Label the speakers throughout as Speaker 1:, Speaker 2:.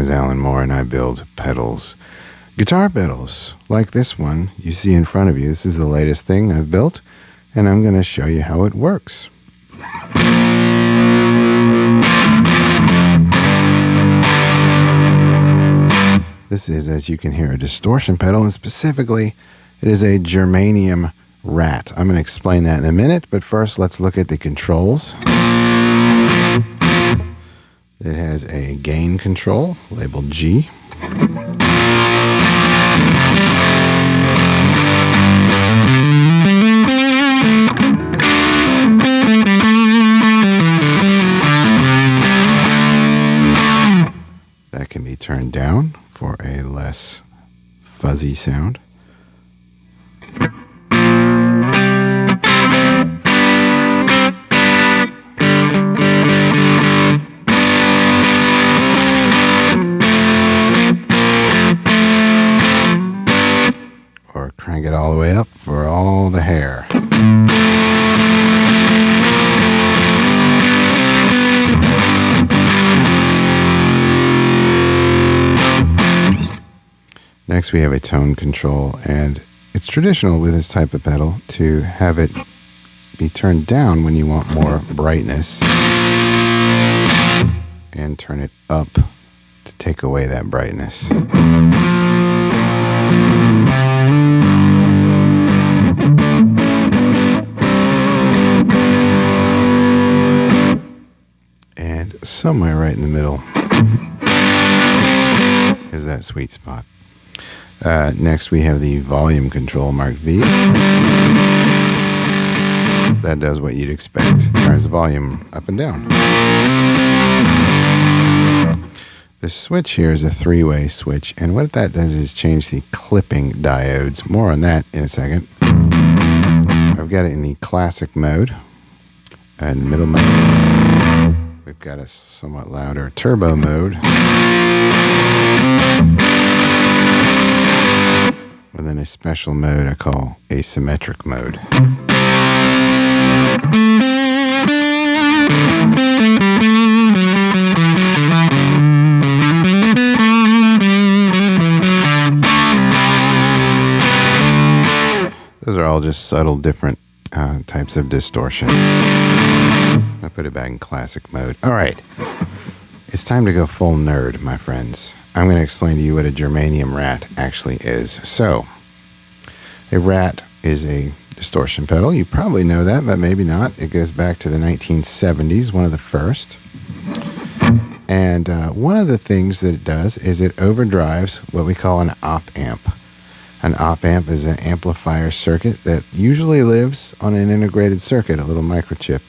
Speaker 1: is Alan Moore, and I build pedals. Guitar pedals, like this one you see in front of you. This is the latest thing I've built, and I'm going to show you how it works. This is, as you can hear, a distortion pedal, and specifically, it is a Germanium RAT. I'm going to explain that in a minute, but first let's look at the controls. It has a gain control, labeled G. That can be turned down for a less fuzzy sound. Or crank it all the way up for all the hair. Next we have a tone control, and it's traditional with this type of pedal to have it be turned down when you want more brightness and turn it up to take away that brightness. And somewhere right in the middle is that sweet spot. Next we have the volume control, marked V. That does what you'd expect. Turns the volume up and down. The switch here is a three-way switch, and what that does is change the clipping diodes. More on that in a second. I've got it in the classic mode. In the middle mode, we've got a somewhat louder turbo mode. And then a special mode I call asymmetric mode. Those are all just subtle different types of distortion. I put it back in classic mode. All right, it's time to go full nerd, my friends. I'm going to explain to you what a Germanium RAT actually is. So, a RAT is a distortion pedal. You probably know that, but maybe not. It goes back to the 1970s, one of the first. And one of the things that it does is it overdrives what we call an op-amp. An op-amp is an amplifier circuit that usually lives on an integrated circuit, a little microchip.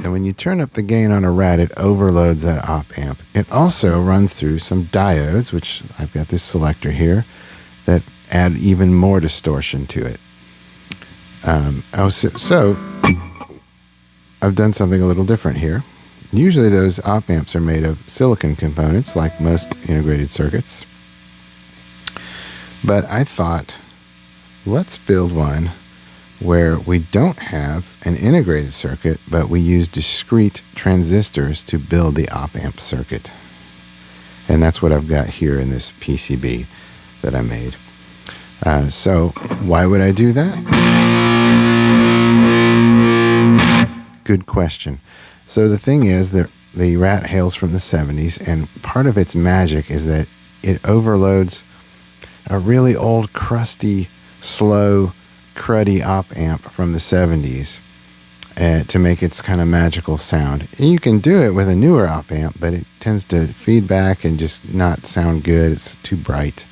Speaker 1: When you turn up the gain on a RAT, it overloads that op-amp. It also runs through some diodes, which I've got this selector here, that add even more distortion to it. So I've done something a little different here. Usually those op-amps are made of silicon components, like most integrated circuits. But I thought, let's build one where we don't have an integrated circuit, but we use discrete transistors to build the op-amp circuit. And that's what I've got here in this PCB that I made. So why would I do that? Good question. So the thing is that the RAT hails from the 70s, and part of its magic is that it overloads a really old, crusty, slow, cruddy op-amp from the 70s to make its kind of magical sound. And you can do it with a newer op-amp, but it tends to feed back and just not sound good. It's too bright.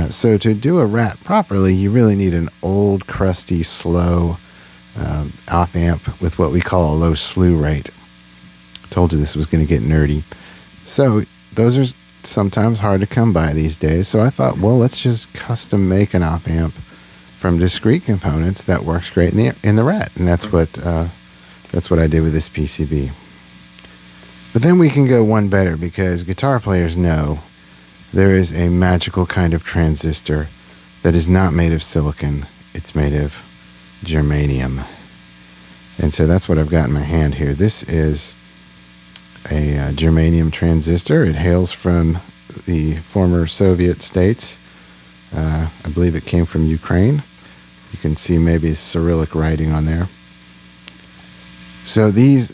Speaker 1: So to do a RAT properly, you really need an old, crusty, slow op-amp with what we call a low slew rate. I told you this was going to get nerdy. So those are sometimes hard to come by these days. So I thought, well, let's just custom make an op-amp from discrete components that works great in the RAT, and that's what I did with this PCB. But then we can go one better, because guitar players know there is a magical kind of transistor that is not made of silicon. It's made of germanium. And so that's what I've got in my hand here. This is a germanium transistor. It hails from the former Soviet states. I believe it came from Ukraine. You can see maybe Cyrillic writing on there. So these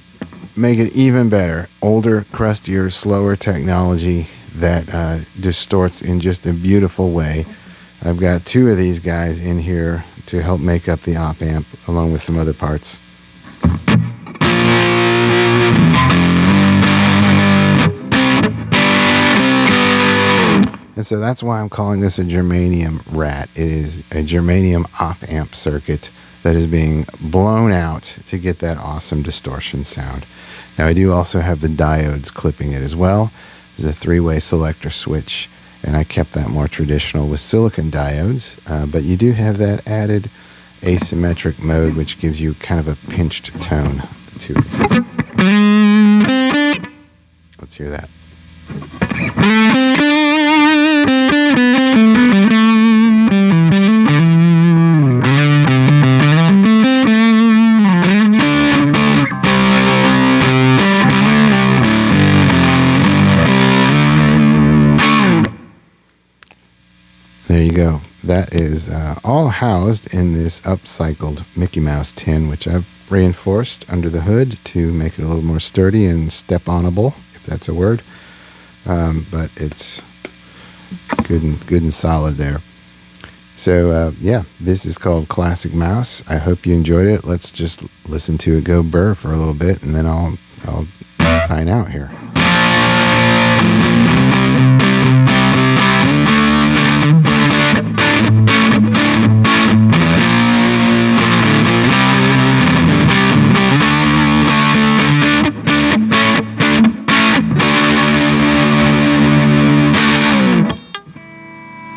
Speaker 1: make it even better. Older, crustier, slower technology that distorts in just a beautiful way. I've got two of these guys in here to help make up the op amp, along with some other parts. And so that's why I'm calling this a Germanium RAT. It is a germanium op amp circuit that is being blown out to get that awesome distortion sound. Now I do also have the diodes clipping it as well. There's a 3-way selector switch, and I kept that more traditional with silicon diodes, but you do have that added asymmetric mode, which gives you kind of a pinched tone to it. Let's hear that. There you go. That is all housed in this upcycled Mickey Mouse tin, which I've reinforced under the hood to make it a little more sturdy and step-onable, if that's a word. But it's good and solid there. So yeah, this is called Classic Mouse. I hope you enjoyed it. Let's just listen to it go burr for a little bit, and then I'll sign out here.